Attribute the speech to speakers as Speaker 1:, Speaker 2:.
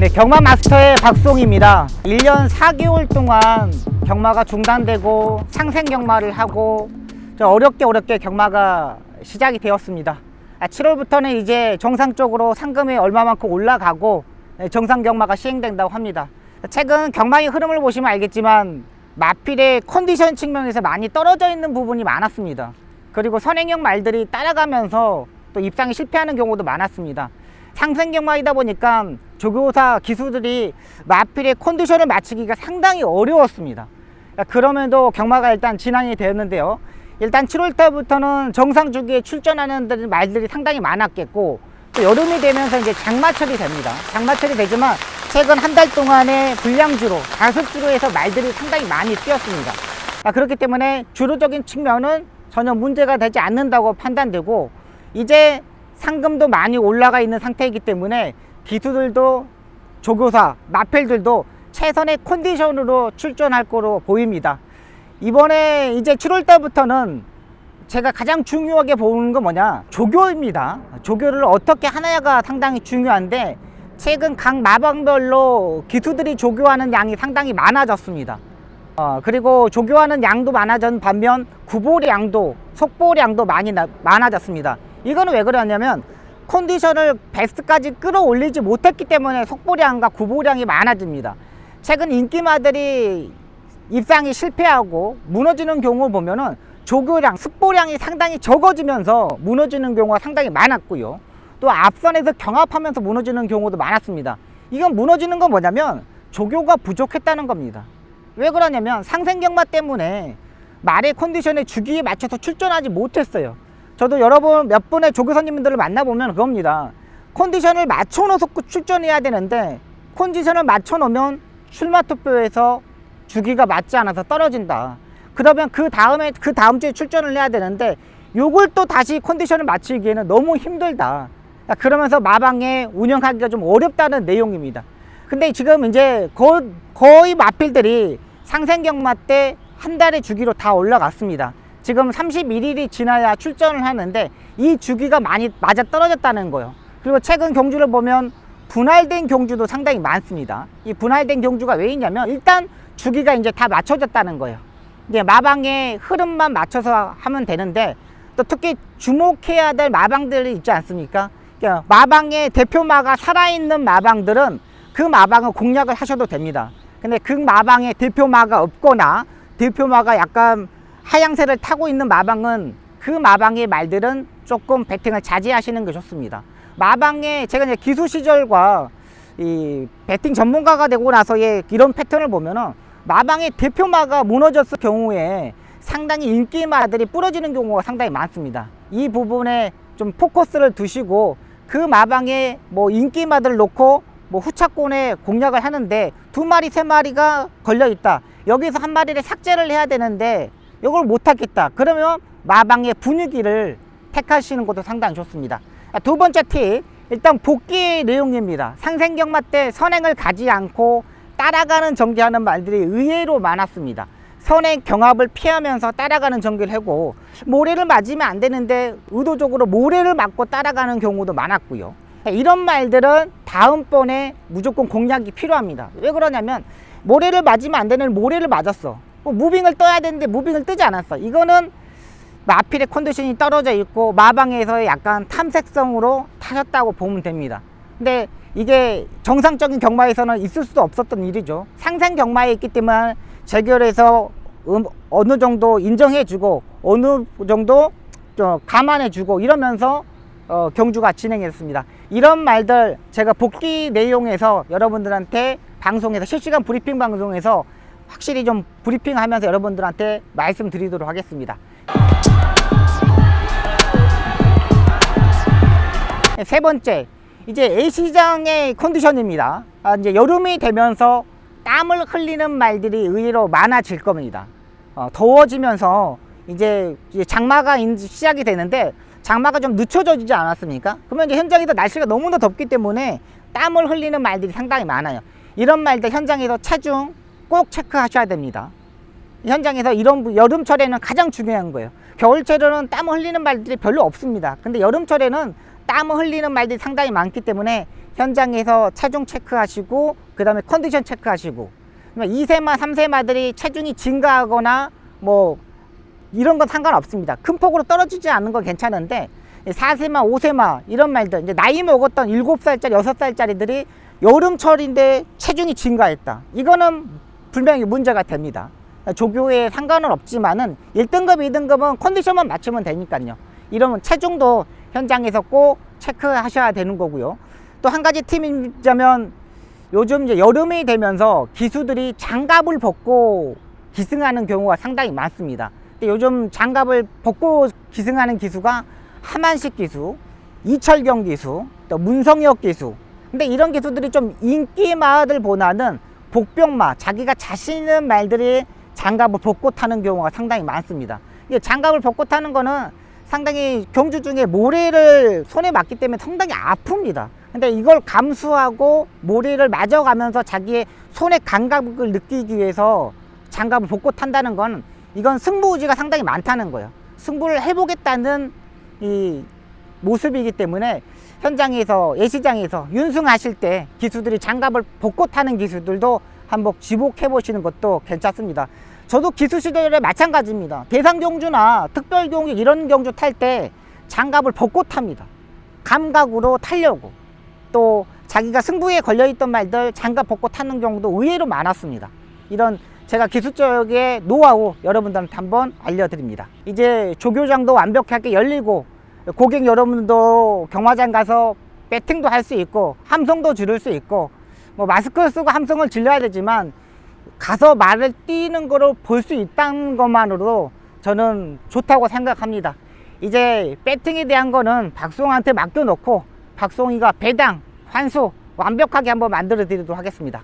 Speaker 1: 네, 경마 마스터의 박송입니다. 1년 4개월 동안 경마가 중단되고 상생 경마를 하고 어렵게 경마가 시작이 되었습니다. 7월부터는 이제 정상적으로 상금이 얼마만큼 올라가고 정상 경마가 시행된다고 합니다. 최근 경마의 흐름을 보시면 알겠지만 마필의 컨디션 측면에서 많이 떨어져 있는 부분이 많았습니다. 그리고 선행형 말들이 따라가면서 또 입상에 실패하는 경우도 많았습니다. 상생 경마이다 보니까 조교사 기수들이 마필의 컨디션을 맞추기가 상당히 어려웠습니다. 그럼에도 경마가 일단 진행이 되었는데요. 일단 7월달부터는 정상 주기에 출전하는 말들이 상당히 많았겠고, 또 여름이 되면서 이제 장마철이 됩니다. 장마철이 되지만 최근 한 달 동안의 불량주로, 가습주로 해서 말들이 상당히 많이 뛰었습니다. 그렇기 때문에 주로적인 측면은 전혀 문제가 되지 않는다고 판단되고, 이제 상금도 많이 올라가 있는 상태이기 때문에 기수들도 조교사, 마필들도 최선의 컨디션으로 출전할 거로 보입니다. 이번에 이제 7월달부터는 제가 가장 중요하게 보는 건 뭐냐, 조교입니다. 조교를 어떻게 하느냐가 상당히 중요한데, 최근 각 마방별로 기수들이 조교하는 양이 상당히 많아졌습니다. 그리고 조교하는 양도 많아진 반면 구보리 양도, 속보리 양도 많아졌습니다. 이거는 왜 그러냐면 컨디션을 베스트까지 끌어올리지 못했기 때문에 속보량과 구보량이 많아집니다. 최근 인기마들이 입상이 실패하고 무너지는 경우 보면은 조교량, 속보량이 상당히 적어지면서 무너지는 경우가 상당히 많았고요. 또 앞선에서 경합하면서 무너지는 경우도 많았습니다. 이건 무너지는 건 뭐냐면 조교가 부족했다는 겁니다. 왜 그러냐면 상생경마 때문에 말의 컨디션에 주기에 맞춰서 출전하지 못했어요. 저도 몇 분의 조교사님들을 만나보면 그겁니다. 컨디션을 맞춰놓고 출전해야 되는데 컨디션을 맞춰놓으면 출마투표에서 주기가 맞지 않아서 떨어진다. 그러면 그 다음 주에 출전을 해야 되는데 요걸 또 다시 컨디션을 맞추기에는 너무 힘들다. 그러면서 마방에 운영하기가 좀 어렵다는 내용입니다. 근데 지금 이제 거의 마필들이 상생경마 때 한 달의 주기로 다 올라갔습니다. 지금 31일이 지나야 출전을 하는데 이 주기가 많이 맞아 떨어졌다는 거예요. 그리고 최근 경주를 보면 분할된 경주도 상당히 많습니다. 이 분할된 경주가 왜 있냐면 일단 주기가 이제 다 맞춰졌다는 거예요. 이제 마방의 흐름만 맞춰서 하면 되는데, 또 특히 주목해야 될 마방들이 있지 않습니까? 그러니까 마방의 대표마가 살아있는 마방들은 그 마방을 공략을 하셔도 됩니다. 근데 그 마방에 대표마가 없거나 대표마가 약간 하향세를 타고 있는 마방은 그 마방의 말들은 조금 배팅을 자제하시는 게 좋습니다. 마방에 제가 이제 기수 시절과 이 배팅 전문가가 되고 나서의 이런 패턴을 보면은 마방의 대표마가 무너졌을 경우에 상당히 인기마들이 부러지는 경우가 상당히 많습니다. 이 부분에 좀 포커스를 두시고 그 마방에 뭐 인기마들을 놓고 뭐 후차권에 공략을 하는데 2마리, 3마리가 걸려 있다. 여기서 한 마리를 삭제를 해야 되는데 이걸 못하겠다. 그러면 마방의 분위기를 택하시는 것도 상당히 좋습니다. 두 번째 팁, 일단 복귀의 내용입니다. 상생경마 때 선행을 가지 않고 따라가는 전개하는 말들이 의외로 많았습니다. 선행 경합을 피하면서 따라가는 전개를 하고, 모래를 맞으면 안 되는데 의도적으로 모래를 맞고 따라가는 경우도 많았고요. 이런 말들은 다음번에 무조건 공략이 필요합니다. 왜 그러냐면 모래를 맞으면 안 되는 모래를 맞았어. 무빙을 떠야 되는데 무빙을 뜨지 않았어. 이거는 마필의 컨디션이 떨어져 있고 마방에서의 약간 탐색성으로 타셨다고 보면 됩니다. 근데 이게 정상적인 경마에서는 있을 수도 없었던 일이죠. 상생 경마에 있기 때문에 재결해서 어느 정도 인정해주고 어느 정도 감안해주고 이러면서 경주가 진행했습니다. 이런 말들 제가 복귀 내용에서 여러분들한테 방송에서 실시간 브리핑 방송에서 확실히 좀 브리핑하면서 여러분들한테 말씀드리도록 하겠습니다. 세 번째, 이제 A시장의 컨디션입니다. 이제 여름이 되면서 땀을 흘리는 말들이 의외로 많아질 겁니다. 더워지면서 이제 장마가 시작이 되는데 장마가 좀 늦춰지지 않았습니까? 그러면 이제 현장에서 날씨가 너무나 덥기 때문에 땀을 흘리는 말들이 상당히 많아요. 이런 말들 현장에서 체중 꼭 체크하셔야 됩니다. 현장에서 이런 여름철에는 가장 중요한 거예요. 겨울철에는 땀을 흘리는 말들이 별로 없습니다. 근데 여름철에는 땀을 흘리는 말들이 상당히 많기 때문에 현장에서 체중 체크하시고 그 다음에 컨디션 체크하시고, 2세마 3세마들이 체중이 증가하거나 뭐 이런 건 상관없습니다. 큰 폭으로 떨어지지 않는 건 괜찮은데 4세마 5세마 이런 말들, 이제 나이 먹었던 7살짜리 6살짜리들이 여름철인데 체중이 증가했다, 이거는 분명히 문제가 됩니다. 조교에 상관은 없지만은 1등급 2등급은 컨디션만 맞추면 되니까요. 이러면 체중도 현장에서 꼭 체크하셔야 되는 거고요. 또 한 가지 팁이자면, 요즘 이제 여름이 되면서 기수들이 장갑을 벗고 기승하는 경우가 상당히 많습니다. 근데 요즘 장갑을 벗고 기승하는 기수가 하만식 기수, 이철경 기수, 또 문성혁 기수. 근데 이런 기수들이 좀 인기마들보다는 복병마, 자기가 자신 있는 말들이 장갑을 벗고 타는 경우가 상당히 많습니다. 장갑을 벗고 타는 거는 상당히 경주 중에 모래를 손에 맞기 때문에 상당히 아픕니다. 근데 이걸 감수하고 모래를 맞아가면서 자기의 손의 감각을 느끼기 위해서 장갑을 벗고 탄다는 건, 이건 승부의지가 상당히 많다는 거예요. 승부를 해보겠다는 이 모습이기 때문에 현장에서, 예시장에서 윤승하실 때 기수들이 장갑을 벗고 타는 기수들도 한번 지목해 보시는 것도 괜찮습니다. 저도 기수 시절에 마찬가지입니다. 대상경주나 특별경주 이런 경주 탈 때 장갑을 벗고 탑니다. 감각으로 타려고. 또 자기가 승부에 걸려있던 말들 장갑 벗고 타는 경우도 의외로 많았습니다. 이런 제가 기수 쪽의 노하우 여러분들한테 한번 알려드립니다. 이제 조교장도 완벽하게 열리고, 고객 여러분도 경마장 가서 배팅도 할 수 있고 함성도 지를 수 있고, 뭐 마스크를 쓰고 함성을 질러야 되지만 가서 말을 띄는 거로 볼 수 있다는 것만으로도 저는 좋다고 생각합니다. 이제 배팅에 대한 거는 박송한테 맡겨놓고 박송이가 배당, 환수 완벽하게 한번 만들어 드리도록 하겠습니다.